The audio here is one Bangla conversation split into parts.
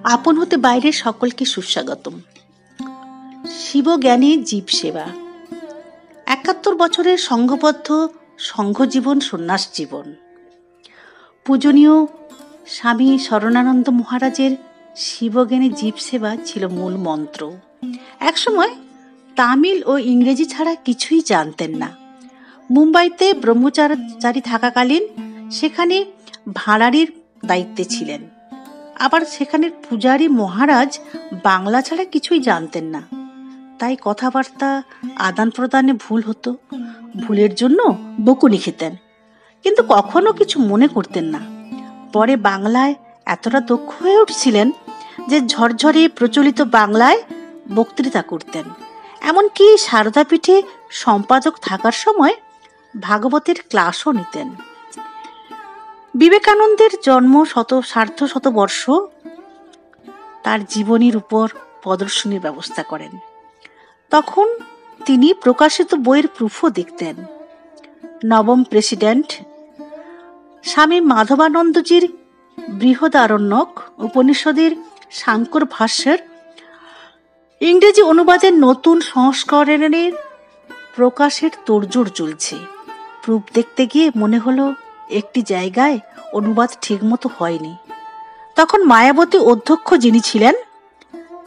আপন হতে বাইরের সকলকে সুস্বাগতম। শিবজ্ঞানী জীব সেবা, ৭১ বছরের সংঘবদ্ধ সংঘজীবন, সন্ন্যাস জীবন। পূজনীয় স্বামী শরণানন্দ মহারাজের শিবজ্ঞানী জীব সেবা ছিল মূল মন্ত্র। একসময় তামিল ও ইংরেজি ছাড়া কিছুই জানতেন না। মুম্বাইতে ব্রহ্মচারী থাকাকালীন সেখানে ভাঁড়ারির দায়িত্বে ছিলেন। আবার সেখানের পূজারী মহারাজ বাংলা ছাড়া কিছুই জানতেন না, তাই কথাবার্তা আদান প্রদানে ভুল হতো। ভুলের জন্য বকুনি খেতেন, কিন্তু কখনো কিছু মনে করতেন না। পরে বাংলায় এতটা দক্ষ হয়ে উঠছিলেন যে ঝরঝরে প্রচলিত বাংলায় বক্তৃতা করতেন। এমনকি সারদাপীঠে সম্পাদক থাকার সময় ভাগবতের ক্লাসও নিতেন। বিবেকানন্দের জন্ম শতবর্ষ তার জীবনীর উপর প্রদর্শনীর ব্যবস্থা করেন। তখন তিনি প্রকাশিত বইয়ের প্রুফও দেখতেন। নবম প্রেসিডেন্ট স্বামী মাধবানন্দজির বৃহদারণ্যক উপনিষদের সাংকর ভাষ্যের ইংরেজি অনুবাদের নতুন সংস্করণের প্রকাশের তোড়জোড় চলছে। প্রুফ দেখতে গিয়ে মনে হলো একটি জায়গায় অনুবাদ ঠিকমতো হয়নি। তখন মায়াবতী অধ্যক্ষ যিনি ছিলেন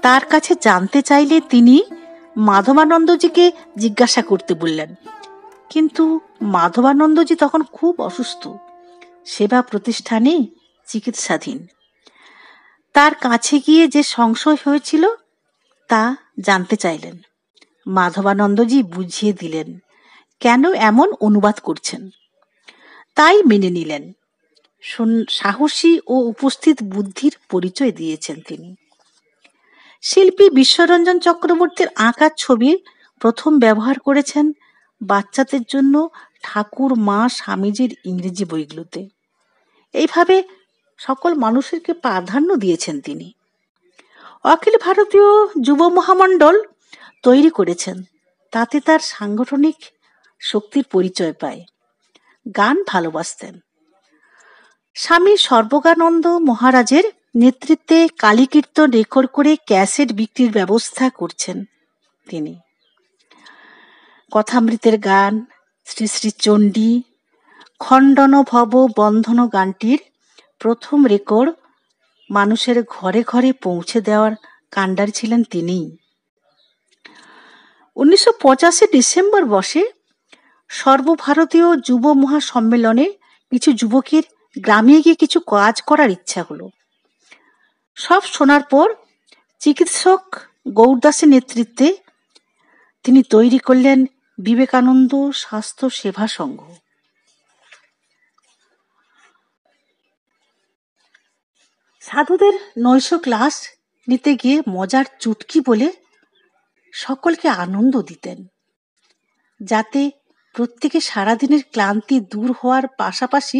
তার কাছে জানতে চাইলে তিনি মাধবানন্দজিকে জিজ্ঞাসা করতে বললেন। কিন্তু মাধবানন্দজি তখন খুব অসুস্থ, সেবা প্রতিষ্ঠানে চিকিৎসাধীন। তার কাছে গিয়ে যে সংশয় হয়েছিল তা জানতে চাইলেন। মাধবানন্দজি বুঝিয়ে দিলেন কেন এমন অনুবাদ করছেন, তাই মেনে নিলেন। সাহসী ও উপস্থিত বুদ্ধির পরিচয় দিয়েছেন তিনি। শিল্পী বিশ্বরঞ্জন চক্রবর্তীর আঁকা ছবি প্রথম ব্যবহার করেছেন বাচ্চাদের জন্য ঠাকুর মা স্বামীজির ইংরেজি বইগুলোতে। এইভাবে সকল মানুষেরকে প্রাধান্য দিয়েছেন তিনি। অখিল ভারতীয় যুব মহামণ্ডল তৈরি করেছেন, তাতে তার সাংগঠনিক শক্তির পরিচয় পায়। গান ভালোবাসতেন। স্বামী সর্বজ্ঞানন্দ মহারাজের নেতৃত্বে কালী কীর্তন রেকর্ড করে ক্যাসেট বিক্রির ব্যবস্থা করছেন তিনি। কথামৃতের গান, শ্রী শ্রী চণ্ডী, খণ্ডন ভব বন্ধন গানটির প্রথম রেকর্ড মানুষের ঘরে ঘরে পৌঁছে দেওয়ার কাণ্ডারি ছিলেন তিনিই। 1985 ডিসেম্বর বসে সর্বভারতীয় যুব মহাসম্মেলনে কিছু যুবকের গ্রামে গিয়ে কিছু কাজ করার ইচ্ছা হলো। সব শোনার পর চিকিৎসক গৌরদাসের নেতৃত্বে তিনি তৈরি করলেন বিবেকানন্দ স্বাস্থ্য সেবা সংঘ। সাধুদের নৈশ ক্লাস নিতে গিয়ে মজার চুটকি বলে সকলকে আনন্দ দিতেন, যাতে প্রত্যেকে সারাদিনের ক্লান্তি দূর হওয়ার পাশাপাশি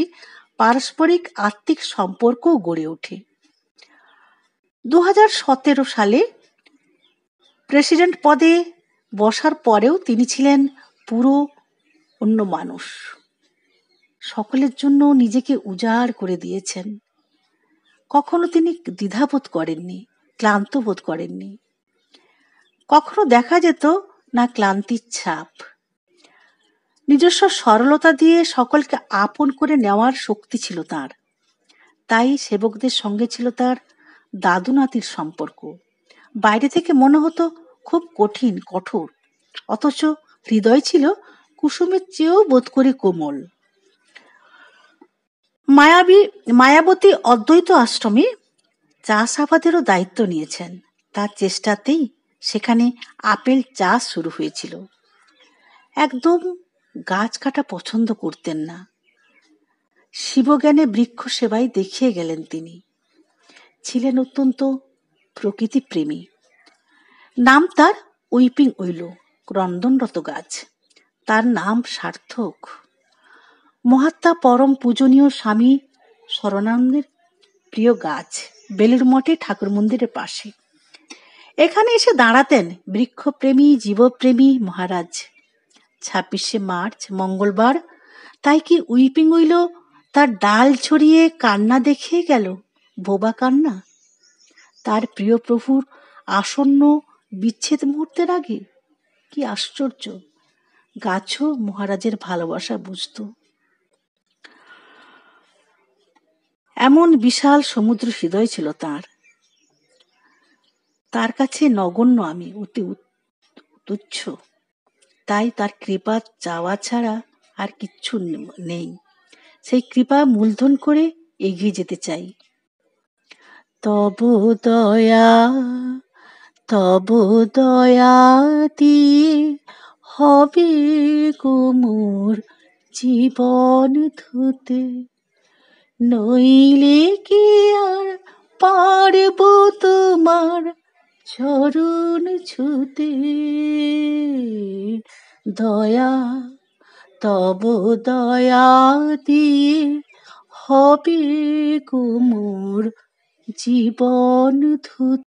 পারস্পরিক আত্মিক সম্পর্কও গড়ে ওঠে। 2017 সালে প্রেসিডেন্ট পদে বসার পরেও তিনি ছিলেন পুরো অন্য মানুষ। সকলের জন্য নিজেকে উজাড় করে দিয়েছেন। কখনো তিনি দ্বিধাবোধ করেননি, ক্লান্ত বোধ করেননি। কখনো দেখা যেত না ক্লান্তির ছাপ। নিজস্ব সরলতা দিয়ে সকলকে আপন করে নেওয়ার শক্তি ছিল তার। তাই সেবকদের সঙ্গে ছিল তার দাদু নাতির সম্পর্ক। বাইরে থেকে মনে হতো খুব কঠিন, কঠোর, অথচ হৃদয় ছিল কুসুমের চেয়েও বোধ করে কোমল। মায়াবতী অদ্বৈত আশ্রমে চাষাবাদেরও দায়িত্ব নিয়েছেন। তার চেষ্টাতেই সেখানে আপেল চাষ শুরু হয়েছিল। একদম গাছ কাটা পছন্দ করতেন না। শিবজ্ঞানে বৃক্ষ সেবায় দেখিয়ে গেলেন তিনি। ছিলেন অত্যন্ত প্রকৃতি প্রেমী। নাম তার উইপিং উইলো, ক্রন্দনরত গাছ। তার নাম সার্থক। মহাত্মা পরম পূজনীয় স্বামী শরণানন্দের প্রিয় গাছ, বেলুড় মঠে ঠাকুর মন্দিরের পাশে। এখানে এসে দাঁড়াতেন বৃক্ষপ্রেমী জীবপ্রেমী মহারাজ। 26শে মার্চ মঙ্গলবার, তাই কি উইপিং উইলো তার ডাল ছড়িয়ে কান্না দেখিয়ে গেল? বোবা কান্না। তার প্রিয় প্রভুর আসন্ন বিচ্ছেদ মুহূর্তের আগে? কি আশ্চর্য! গাছও মহারাজের ভালোবাসা বুঝত। এমন বিশাল সমুদ্র হৃদয় ছিল তার। তার কাছে নগণ্য আমি, অতি তুচ্ছ। তাই তার কৃপা চাওয়া ছাড়া আর কিচ্ছু নেই। সেই কৃপা মূলধন করে এগিয়ে যেতে চাই। তব দয়া, তব দয়াতি হবে গো মোর জীবন ধুতে, নইলে কি আর পারব তোমার চরণ ছুতে। দয়া, তব দয়াতি হবে গো মোর জীবন ধুতে।